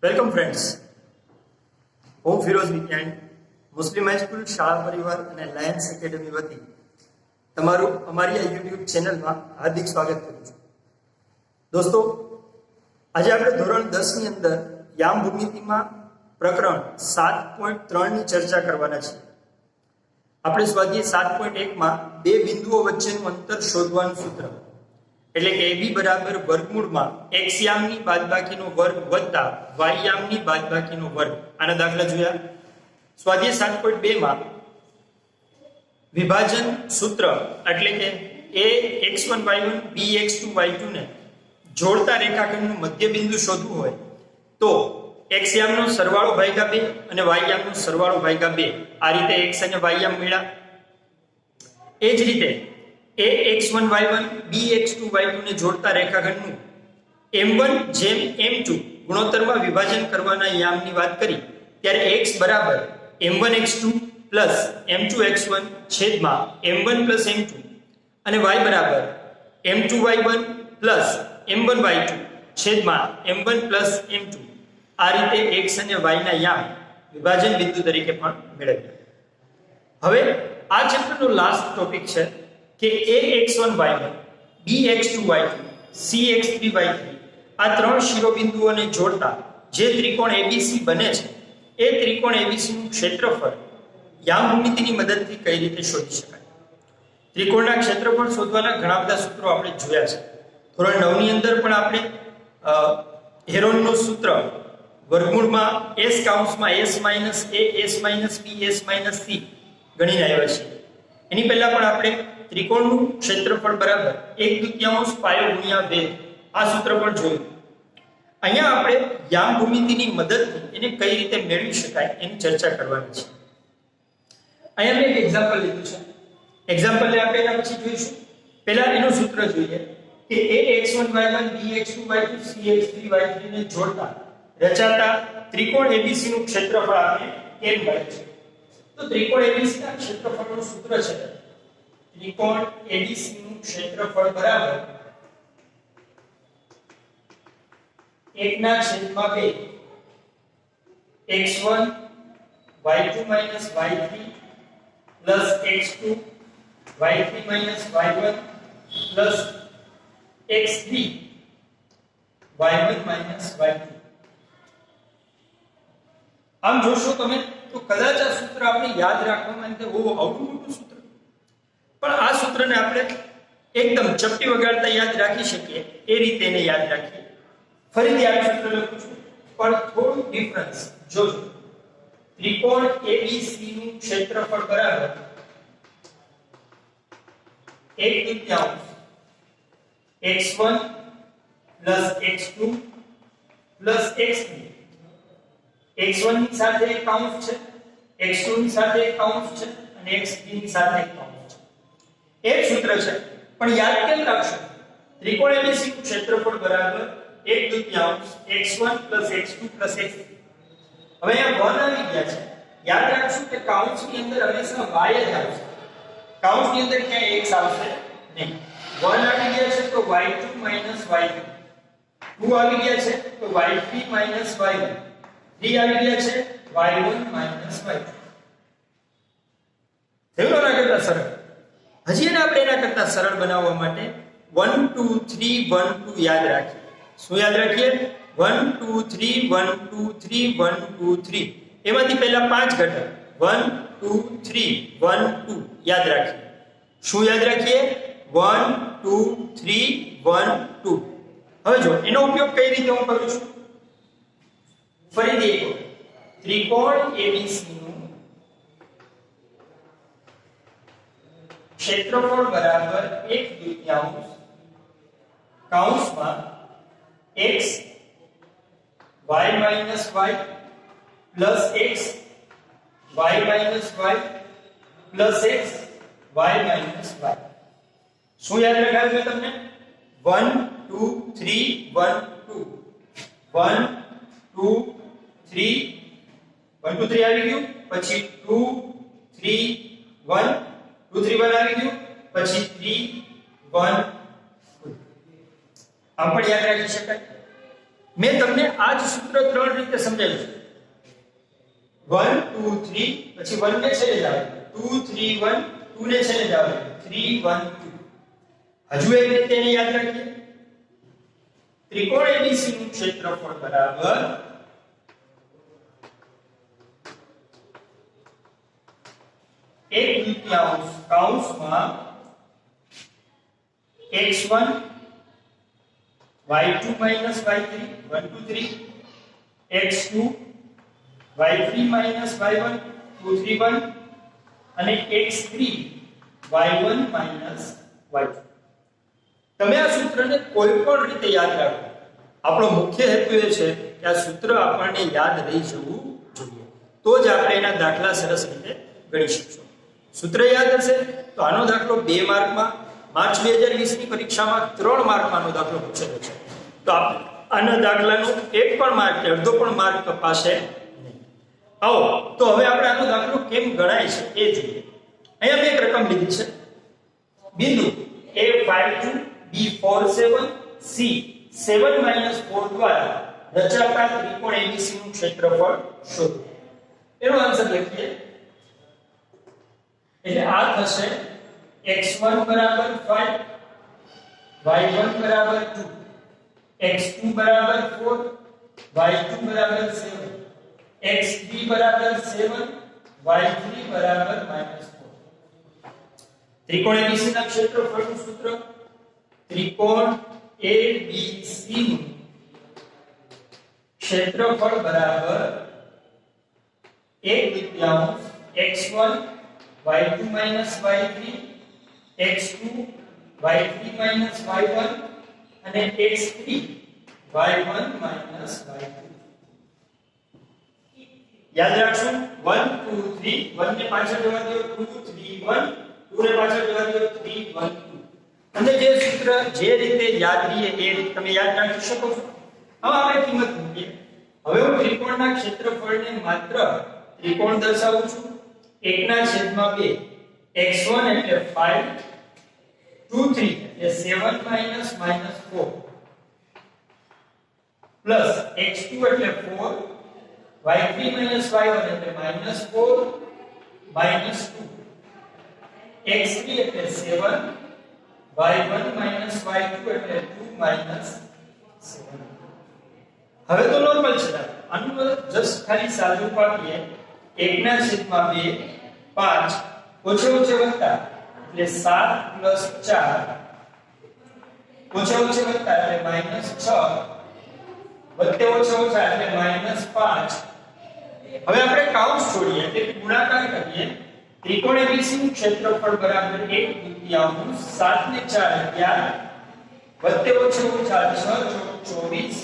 Welcome friends, હું ફિરોઝ વિજ્ઞાની મુસ્લિમ high school શાળા પરિવાર અને લાયન્સ એકેડમી વતી તમારું અમારી આ યુટ્યુબ ચેનલમાં હાર્દિક સ્વાગત કરું છું. દોસ્તો, આજે આપણે ધોરણ 10 ની અંદર યામ ભૂમિતિમાં પ્રકરણ 7.3 ની ચર્ચા કરવાના છીએ. આપણે સ્વાધ્યાય 7.1 માં બે બિંદુઓ વચ્ચેનું અંતર શોધવાનું સૂત્ર એટલે કે AB બરાબર વર્ગમૂળમાં x યામની બાદબાકીનો વર્ગ વત્તા y યામની બાદબાકીનો વર્ગ આના દાખલા જોયા. સ્વાધ્યાય 7.2 માં વિભાજન સૂત્ર એટલે કે a x1 y1 b x2 y2 ને જોડતા રેખાખંડનું મધ્ય બિંદુ શોધવું હોય તો x યામનો સરવાળો ભાગ્યા 2 અને y યામનો સરવાળો ભાગ્યા 2 આ રીતે x અને y યામ મળ્યા. એ જ રીતે a x1 y1 b x2 y2 ને જોડતા રેખાખંડનું m1 જેમ m2 ગુણોત્તરમાં વિભાજન કરવાના યામની વાત કરી ત્યારે x બરાબર m1 x2 plus m2 x1 છેદમાં m1 પ્લસ m2 અને y બરાબર m2 y1 plus m1 y2 છેદમાં m1 પ્લસ m2 આ રીતે x અને y ના યામ વિભાજન બિંદુ તરીકે પણ મેળવ્યા. હવે આ ચેપ્ટરનો લાસ્ટ ટોપિક છે કે a x1 y1 b x2 y2 c x3 y3 આ ત્રણ શિરોબિંદુઓને જોડતા જે ત્રિકોણ ABC બને છે એ ત્રિકોણ ABC નું ક્ષેત્રફળ યામ ભૂમિતિની મદદથી કઈ રીતે શોધી શકાય. ત્રિકોણના ક્ષેત્રફળ શોધવાના ઘણા બધા સૂત્રો આપણે જોયા છે. ધોરણ 9 ની અંદર પણ આપણે હેરોનનું સૂત્ર વર્ગમૂળમાં s કૌંસમાં s minus a s minus b s minus c ગણીને આવ્યા છે. એની પહેલા પણ આપણે ત્રિકોણનું ક્ષેત્રફળ બરાબર 1/2 પાયો ગુણ્યા વેધ આ સૂત્ર પણ જોયું. અહીંયા આપણે યામ ભૂમિતિની મદદથી એને કઈ રીતે મેળવી શકાય એની ચર્ચા કરવાની છે. અહીંયા મેં એક એક્ઝામ્પલ લીધું છે. એક્ઝામ્પલને આપણે એના પછી જોઈશું. પહેલા એનું સૂત્ર જોઈએ કે a x1 y1 b x2 y2 c x3 y3 ને જોડતા રચાતા ત્રિકોણ ABC નું ક્ષેત્રફળ આપણે m મળે છે. તો ત્રિકોણ ABC ના ક્ષેત્રફળનું સૂત્ર છે ત્રિકોણ ABC નું ક્ષેત્રફળ બરાબર 1/2 x1 y2 minus y3 plus x2 y3 minus y1 plus x3 y1 minus y2. આમ જોશો તમે તો કદાચ આ સૂત્ર આપણે યાદ રાખવામાં એમ કે આવડું મોટું સૂત્ર, પણ આ સૂત્રને આપણે એકદમ ચપટી વગાડતા યાદ રાખી શકીએ એ રીતે એને યાદ રાખીએ. ફરીથી આ સૂત્ર લખું છું પણ થોડું ડિફરન્સ જોજો. ત્રિકોણ ABC નું ક્ષેત્રફળ બરાબર 1/2 x1 plus x2 plus x3. x1 ની સાથે એક કૌંસ છે, x2 ની સાથે એક કૌંસ છે અને x3 ની સાથે એક કૌંસ છે. એક સૂત્ર છે પણ યાદ કેમ રાખશો? ત્રિકોણ ABC નું ક્ષેત્રફળ બરાબર 1/2 x1 plus x2 plus x3. હવે અહીંયા 1 આવી ગયા છે. યાદ રાખશું કે કૌંસની અંદર હંમેશા y જ આવશે. કૌંસની અંદર ક્યાંય x આવશે નહીં. 1 આવી ગયા છે તો y2 minus y2. 2 આવી ગયા છે તો y3 minus y1. 3 આવી ગયા છે y1 minus y2. થયું ના કરતા સરળ. હજી એને આપણે એના કરતા સરળ બનાવવા માટે 1 2 3 1 2 યાદ રાખીએ. શું યાદ રાખીએ? 1 2 3 1 2 3 1 2 3. એમાંથી પહેલા 5 ઘટક 1 2 3 1 2 યાદ રાખીએ. શું યાદ રાખીએ? 1 2 3 1 2. હવે જો એનો ઉપયોગ કઈ રીતે હું કરું છું ફરીથી એક વખત. ત્રિકોણ ABC નું ક્ષેત્રફળ બરાબર 1/2 કૌંસમાં x y minus y plus x y minus y plus x y minus y. શું યાદ રખાયું છે તમને? 1 2 3 1 2 1 2 3 1 2 3 આવી ગયું, પછી 2 3 1 2 3 1 આવી ગયું, પછી 3 1 આમ પણ યાદ રાખી શકાય. મેં તમને આ જ સૂત્ર ત્રણ રીતે સમજાવ્યું છે. 1 2 3 પછી 1 ને છેલ્લે જ આવે, 2 3 1 2 ને છેલ્લે જ આવે, 3 1 2. હજુ એક રીતે એને યાદ રાખીએ. ત્રિકોણ ABC નું ક્ષેત્રફળ બરાબર એક દ્વિતીયાંશ કૌંસમાં x1 y2 minus y3 1 2 3 x2 y3 minus y1 2 3 1 અને x3 y1 minus y2. તમે આ સૂત્રને કોઈ પણ રીતે યાદ રાખો. આપણો મુખ્ય હેતુ એ છે કે આ સૂત્ર આપણને યાદ રહી જવું જોઈએ, તો જ આપણે એના દાખલા સરસ રીતે ગણી શકશું. સૂત્ર યાદ હશે તો આનો દાખલો 2 માર્કમાં, માર્ચ 2020 ની પરીક્ષામાં 3 માર્કમાંનો દાખલો પૂછેલો છે. તો આના દાખલાનો એક પણ માર્ક કે અડધો પણ માર્ક કપાશે નહીં. આવો તો હવે આપણે આનો દાખલો કેમ ગણાય છે એ જોઈએ. અહીંયા મેં એક રકમ લીધી છે. બિંદુ A52 B47 C7 4 દ્વારા રચાતા ત્રિકોણ ABC નું ક્ષેત્રફળ શોધો. એનો આન્સર લખીએ. એટલે આ થશે x1 બરાબર 5 y1 બરાબર 2 x2 બરાબર 4 y2 બરાબર 7 x3 બરાબર 7 y3 બરાબર -4. ત્રિકોણ ABC ના ક્ષેત્રફળનું સૂત્ર ત્રિકોણ ABC નું ક્ષેત્રફળ બરાબર 1/2 x1 y2 minus y3 x2 y3 minus y1 અને x3 y1 minus y2. યાદ રાખશો 1 2 3 1 ને પાછળ જવા દો 2 3 1 2 ને પાછળ જવા દો 3 1 2. અને જે સૂત્ર જે રીતે યાદ રહીએ એ રીતે તમે યાદ રાખી શકો છો. હવે આપણે કિંમત મૂકીએ. હવે હું ત્રિકોણના ક્ષેત્રફળને માત્ર ત્રિકોણ દર્શાવું છું. 1/2 x1 એટલે 5 2 3 એટલે 7 minus -4 પ્લસ x2 એટલે 4 y3 minus y1 એટલે -4 -2 x3 એટલે 7 y1 minus y2 એટલે 2 minus 7. હવે તો નોર્મલ છે. આનું જસ્ટ ખાલી સાદું પાડીએ. 1/2 5 ઓછે ઓછે વત્તા એટલે 7 plus 4 ઓછે ઓછે વત્તા એટલે -6 વત્તે ઓછે ઓછા એટલે -5. હવે આપણે કૌંસ છોડીએ એટલે ગુણાકાર કરીએ. ત્રિકોણ ABC નું ક્ષેત્રફળ બરાબર 1/2 7 ને 4 11 વત્તે ઓછે ઓછા 6 24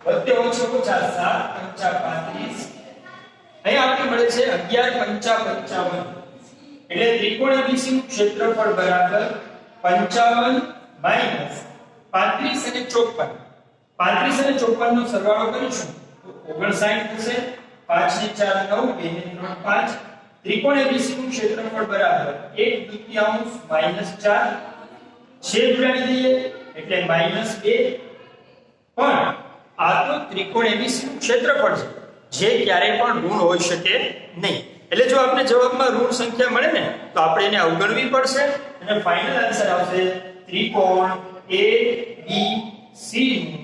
વત્તે ઓછે ઓછા 7 5 35. અહીં આપણે મળે છે 11 5 55. એટલે ત્રિકોણ ABC નું ક્ષેત્રફળ બરાબર 55 minus 35 અને 54. 35 અને 54 નો સરવાળો કરીશું તો 59 થશે. 5 ને 4 9 2 ને 3 5. ત્રિકોણ ABC નું ક્ષેત્રફળ બરાબર 1/2 -4 છેદ ઉડાડી દઈએ એટલે -2. પણ આ તો ત્રિકોણ ABC નું ક્ષેત્રફળ છે જે ક્યારેય પણ ઋણ હોઈ શકે નહીં. એટલે જો આપણે જવાબમાં ઋણ સંખ્યા મળે ને તો આપણે એને અવગણવી પડશે અને ફાઇનલ આન્સર આવશે ત્રિકોણ ABC નું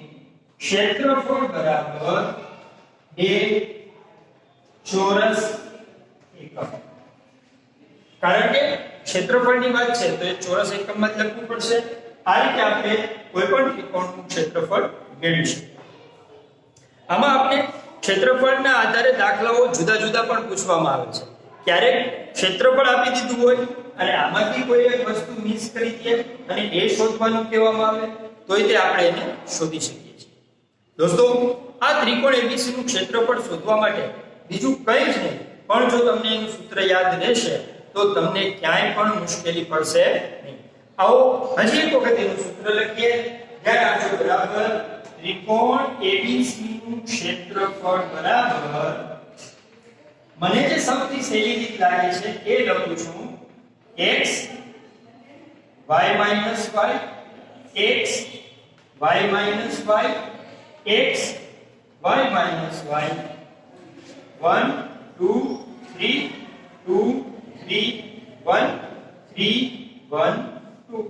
ક્ષેત્રફળ બરાબર 2 ચોરસ એકમ. કારણ કે ક્ષેત્રફળની વાત છે તો એ ચોરસ એકમમાં જ લખવું પડશે. આ રીતે આપણે કોઈ પણ ત્રિકોણનું ક્ષેત્રફળ મેળવીશું. આમાં આપણે ક્ષેત્રફળના આધારે દાખલાઓ જુદા જુદા પણ પૂછવામાં આવે છે. ક્યારેક ક્ષેત્રફળ આપી દીધું હોય અને આમાંથી કોઈ એક વસ્તુ મિસ કરી દે અને એ શોધવાનું કહેવામાં આવે તોય તે આપણે એને શોધી શકીએ છીએ. દોસ્તો, આ ત્રિકોણ ABC નું ક્ષેત્રફળ શોધવા માટે બીજું કંઈ જ નહીં, પણ જો તમને એનું સૂત્ર યાદ રહેશે તો તમને ક્યાંય પણ મુશ્કેલી પડશે નહીં. આવો હજી એક વખત એનું સૂત્ર લખીએ. ધ્યાન આપજો બરાબર. ત્રિકોણ ABC નું ક્ષેત્રફળ બરાબર, મને જે સૌથી સહેલી રીત લાગે છે એ લખું છું, x y - y x y - y x y minus y 1 2 3 2 3 1 3 1 2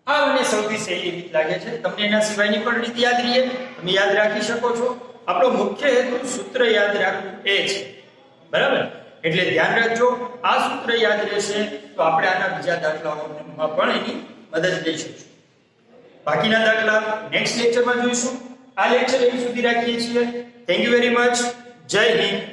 આ મને સૌથી સહેલી રીત લાગે છે. તમને એના સિવાયની પણ રીત યાદ રહે, તમે યાદ રાખી શકો છો. આપણો મુખ્ય હેતુ સૂત્ર યાદ રાખવું એ છે, બરાબર? એટલે ધ્યાન રાખજો, આ સૂત્ર યાદ રહેશે તો આપણે આના બીજા દાખલાઓમાં પણ એની મદદ લઈ શકીશું. બાકીના દાખલા નેક્સ્ટ લેક્ચરમાં જોઈશું. આ લેક્ચર અહીં સુધી રાખીએ છીએ. Thank you very much. જય હિન્દ.